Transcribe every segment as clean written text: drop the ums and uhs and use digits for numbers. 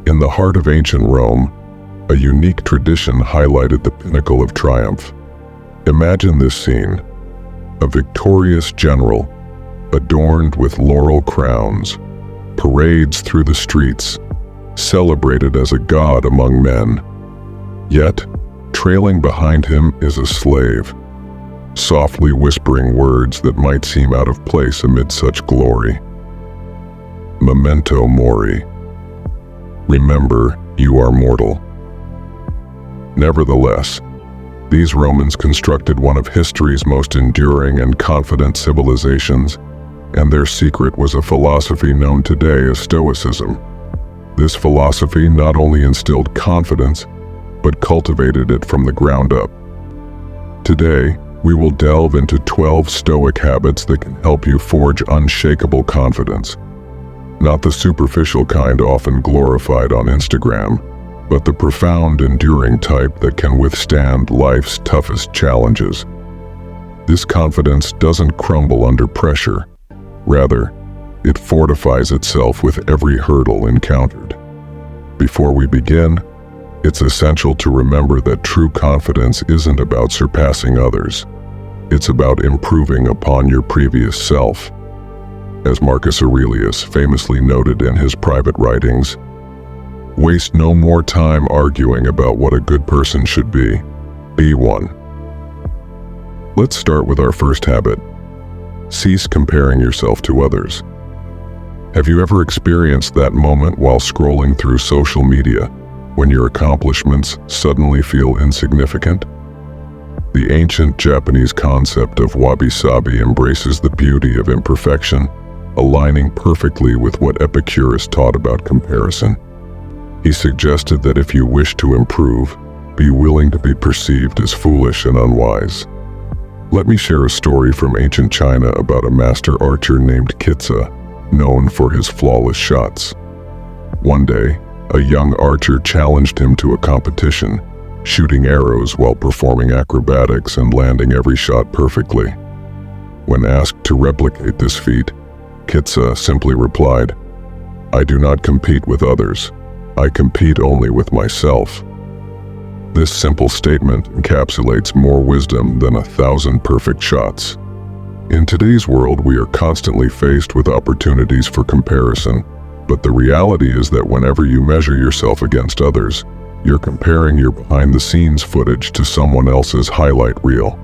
In the heart of ancient Rome, a unique tradition highlighted the pinnacle of triumph. Imagine this scene: a victorious general, adorned with laurel crowns, parades through the streets, celebrated as a god among men. Yet, trailing behind him is a slave, softly whispering words that might seem out of place amid such glory. Memento mori. Remember, you are mortal. Nevertheless, these Romans constructed one of history's most enduring and confident civilizations, and their secret was a philosophy known today as Stoicism. This philosophy not only instilled confidence, but cultivated it from the ground up. Today, we will delve into 12 Stoic habits that can help you forge unshakable confidence. Not the superficial kind often glorified on Instagram, but the profound, enduring type that can withstand life's toughest challenges. This confidence doesn't crumble under pressure. Rather, it fortifies itself with every hurdle encountered. Before we begin, it's essential to remember that true confidence isn't about surpassing others. It's about improving upon your previous self. As Marcus Aurelius famously noted in his private writings, "Waste no more time arguing about what a good person should be. Be one." Let's start with our first habit. Cease comparing yourself to others. Have you ever experienced that moment while scrolling through social media when your accomplishments suddenly feel insignificant? The ancient Japanese concept of wabi-sabi embraces the beauty of imperfection, aligning perfectly with what Epicurus taught about comparison. He suggested that if you wish to improve, be willing to be perceived as foolish and unwise. Let me share a story from ancient China about a master archer named Kitsa, known for his flawless shots. One day, a young archer challenged him to a competition, shooting arrows while performing acrobatics and landing every shot perfectly. When asked to replicate this feat, Kitsa simply replied, "I do not compete with others. I compete only with myself." This simple statement encapsulates more wisdom than 1,000 perfect shots. In today's world, we are constantly faced with opportunities for comparison, but the reality is that whenever you measure yourself against others, you're comparing your behind-the-scenes footage to someone else's highlight reel.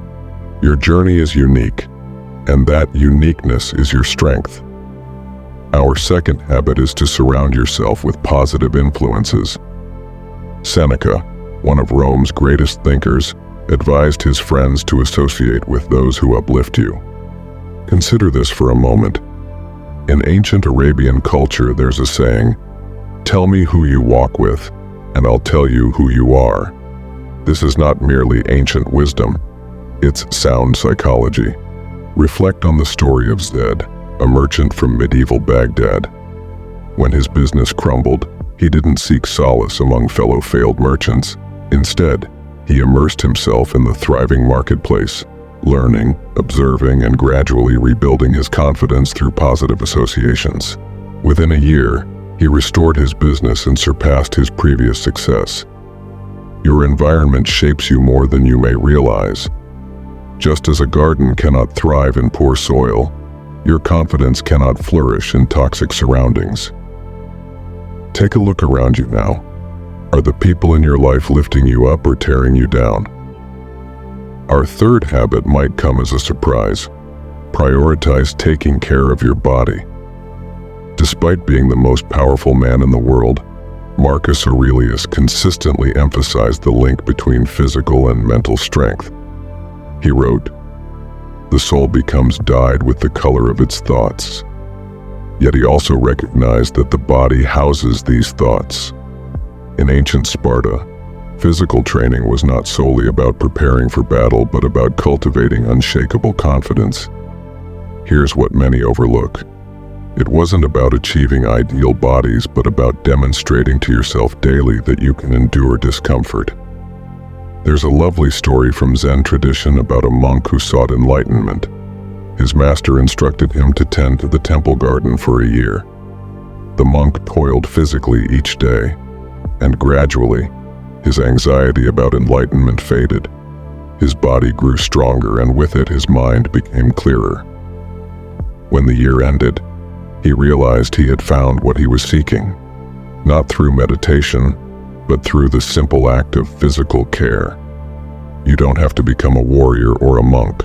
Your journey is unique, and that uniqueness is your strength. Our second habit is to surround yourself with positive influences. Seneca, one of Rome's greatest thinkers, advised his friends to associate with those who uplift you. Consider this for a moment. In ancient Arabian culture, there's a saying, "Tell me who you walk with, and I'll tell you who you are." This is not merely ancient wisdom, it's sound psychology. Reflect on the story of Zed, a merchant from medieval Baghdad. When his business crumbled, he didn't seek solace among fellow failed merchants. Instead, he immersed himself in the thriving marketplace, learning, observing, and gradually rebuilding his confidence through positive associations. Within a year, he restored his business and surpassed his previous success. Your environment shapes you more than you may realize. Just as a garden cannot thrive in poor soil, your confidence cannot flourish in toxic surroundings. Take a look around you now. Are the people in your life lifting you up or tearing you down? Our third habit might come as a surprise. Prioritize taking care of your body. Despite being the most powerful man in the world, Marcus Aurelius consistently emphasized the link between physical and mental strength. He wrote, "The soul becomes dyed with the color of its thoughts." Yet he also recognized that the body houses these thoughts. In ancient Sparta, physical training was not solely about preparing for battle, but about cultivating unshakable confidence. Here's what many overlook. It wasn't about achieving ideal bodies, but about demonstrating to yourself daily that you can endure discomfort. There's a lovely story from Zen tradition about a monk who sought enlightenment. His master instructed him to tend to the temple garden for a year. The monk toiled physically each day, and gradually, his anxiety about enlightenment faded. His body grew stronger, and with it his mind became clearer. When the year ended, he realized he had found what he was seeking, not through meditation, but through the simple act of physical care. You don't have to become a warrior or a monk.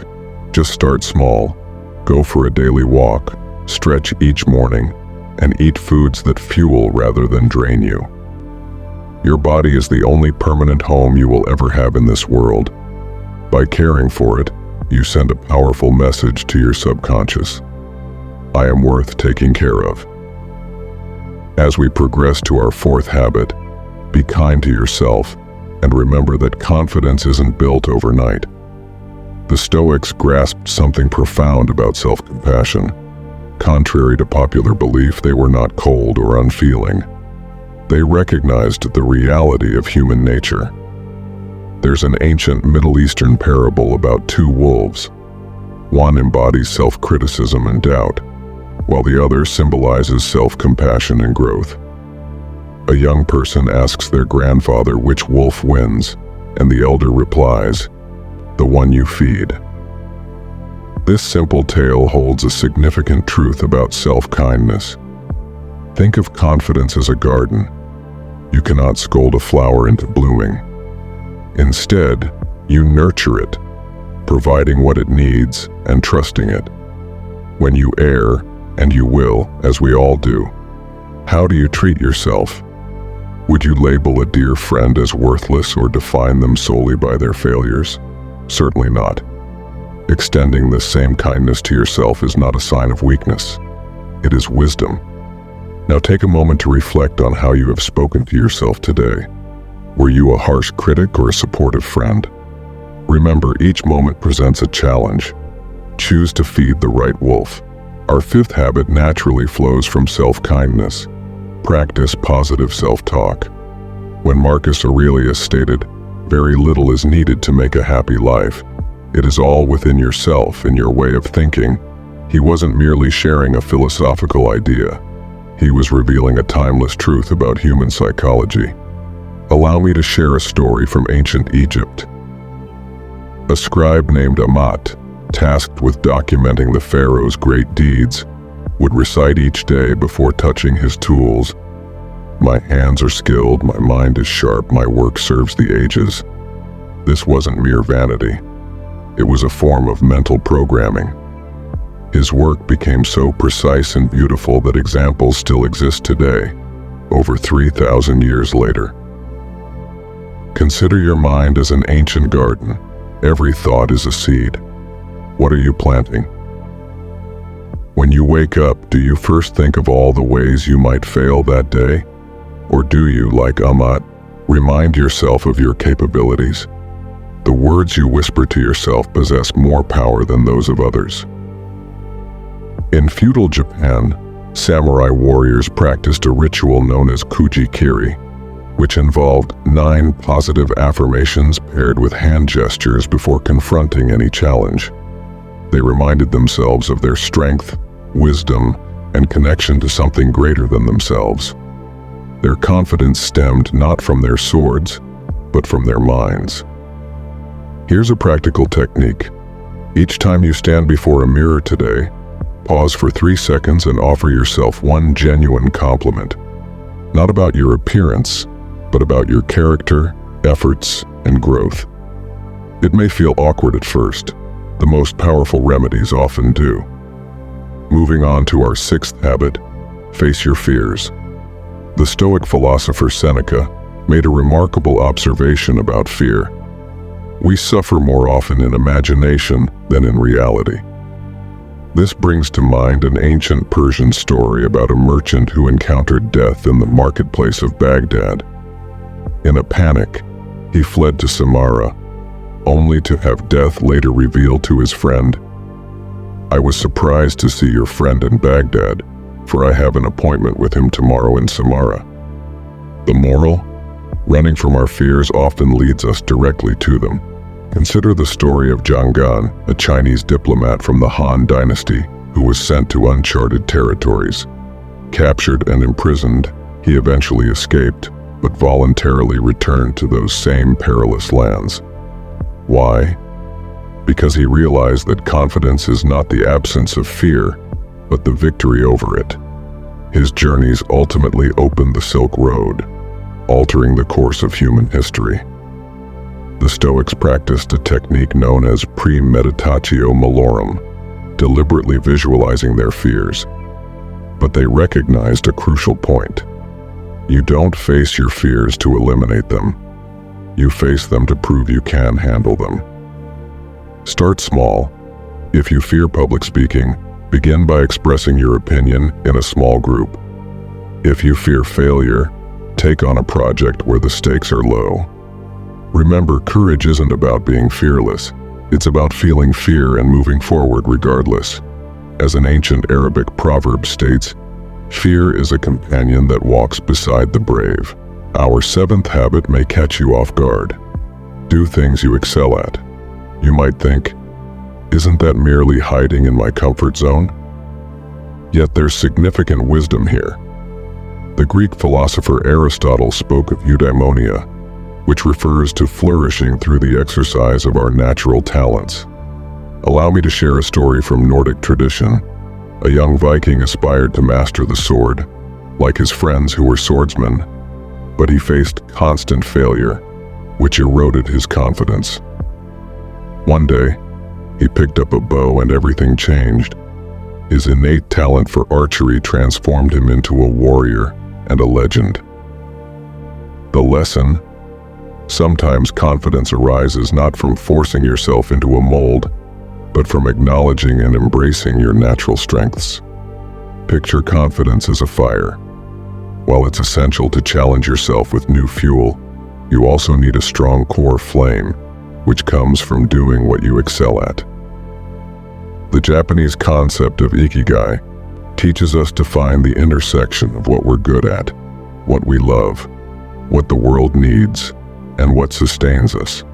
Just start small, go for a daily walk, stretch each morning, and eat foods that fuel rather than drain you. Your body is the only permanent home you will ever have in this world. By caring for it, you send a powerful message to your subconscious. I am worth taking care of. As we progress to our fourth habit, be kind to yourself, and remember that confidence isn't built overnight. The Stoics grasped something profound about self-compassion. Contrary to popular belief, they were not cold or unfeeling. They recognized the reality of human nature. There's an ancient Middle Eastern parable about two wolves. One embodies self-criticism and doubt, while the other symbolizes self-compassion and growth. A young person asks their grandfather which wolf wins, and the elder replies, "The one you feed." This simple tale holds a significant truth about self-kindness. Think of confidence as a garden. You cannot scold a flower into blooming. Instead, you nurture it, providing what it needs and trusting it. When you err, and you will, as we all do, how do you treat yourself? Would you label a dear friend as worthless or define them solely by their failures? Certainly not. Extending this same kindness to yourself is not a sign of weakness. It is wisdom. Now take a moment to reflect on how you have spoken to yourself today. Were you a harsh critic or a supportive friend? Remember, each moment presents a challenge. Choose to feed the right wolf. Our fifth habit naturally flows from self-kindness. Practice positive self-talk. When Marcus Aurelius stated, "Very little is needed to make a happy life. It is all within yourself and your way of thinking," he wasn't merely sharing a philosophical idea. He was revealing a timeless truth about human psychology. Allow me to share a story from ancient Egypt. A scribe named Amat, tasked with documenting the pharaoh's great deeds, would recite each day before touching his tools, "My hands are skilled, my mind is sharp, my work serves the ages." This wasn't mere vanity. It was a form of mental programming. His work became so precise and beautiful that examples still exist today, over 3,000 years later. Consider your mind as an ancient garden. Every thought is a seed. What are you planting? When you wake up, do you first think of all the ways you might fail that day? Or do you, like Amat, remind yourself of your capabilities? The words you whisper to yourself possess more power than those of others. In feudal Japan, samurai warriors practiced a ritual known as kuji-kiri, which involved 9 positive affirmations paired with hand gestures before confronting any challenge. They reminded themselves of their strength, wisdom, and connection to something greater than themselves. Their confidence stemmed not from their swords, but from their minds. Here's a practical technique. Each time you stand before a mirror today, pause for 3 seconds and offer yourself one genuine compliment. Not about your appearance, but about your character, efforts, and growth. It may feel awkward at first. The most powerful remedies often do. Moving on to our 6th habit, face your fears. The Stoic philosopher Seneca made a remarkable observation about fear. We suffer more often in imagination than in reality. This brings to mind an ancient Persian story about a merchant who encountered death in the marketplace of Baghdad. In a panic, he fled to Samarra, only to have death later revealed to his friend, "I was surprised to see your friend in Baghdad, for I have an appointment with him tomorrow in Samarra." The moral? Running from our fears often leads us directly to them. Consider the story of Zhang Gan, a Chinese diplomat from the Han Dynasty who was sent to uncharted territories. Captured and imprisoned, he eventually escaped, but voluntarily returned to those same perilous lands. Why? Because he realized that confidence is not the absence of fear, but the victory over it. His journeys ultimately opened the Silk Road, altering the course of human history. The Stoics practiced a technique known as premeditatio malorum, deliberately visualizing their fears. But they recognized a crucial point. You don't face your fears to eliminate them. You face them to prove you can handle them. Start small. If you fear public speaking, begin by expressing your opinion in a small group. If you fear failure, take on a project where the stakes are low. Remember, courage isn't about being fearless. It's about feeling fear and moving forward regardless. As an ancient Arabic proverb states, fear is a companion that walks beside the brave. Our seventh habit may catch you off guard. Do things you excel at. You might think, isn't that merely hiding in my comfort zone? Yet there's significant wisdom here. The Greek philosopher Aristotle spoke of eudaimonia, which refers to flourishing through the exercise of our natural talents. Allow me to share a story from Nordic tradition. A young Viking aspired to master the sword, like his friends who were swordsmen, but he faced constant failure, which eroded his confidence. One day, he picked up a bow and everything changed. His innate talent for archery transformed him into a warrior and a legend. The lesson: sometimes confidence arises not from forcing yourself into a mold, but from acknowledging and embracing your natural strengths. Picture confidence as a fire. While it's essential to challenge yourself with new fuel, you also need a strong core flame, which comes from doing what you excel at. The Japanese concept of ikigai teaches us to find the intersection of what we're good at, what we love, what the world needs, and what sustains us.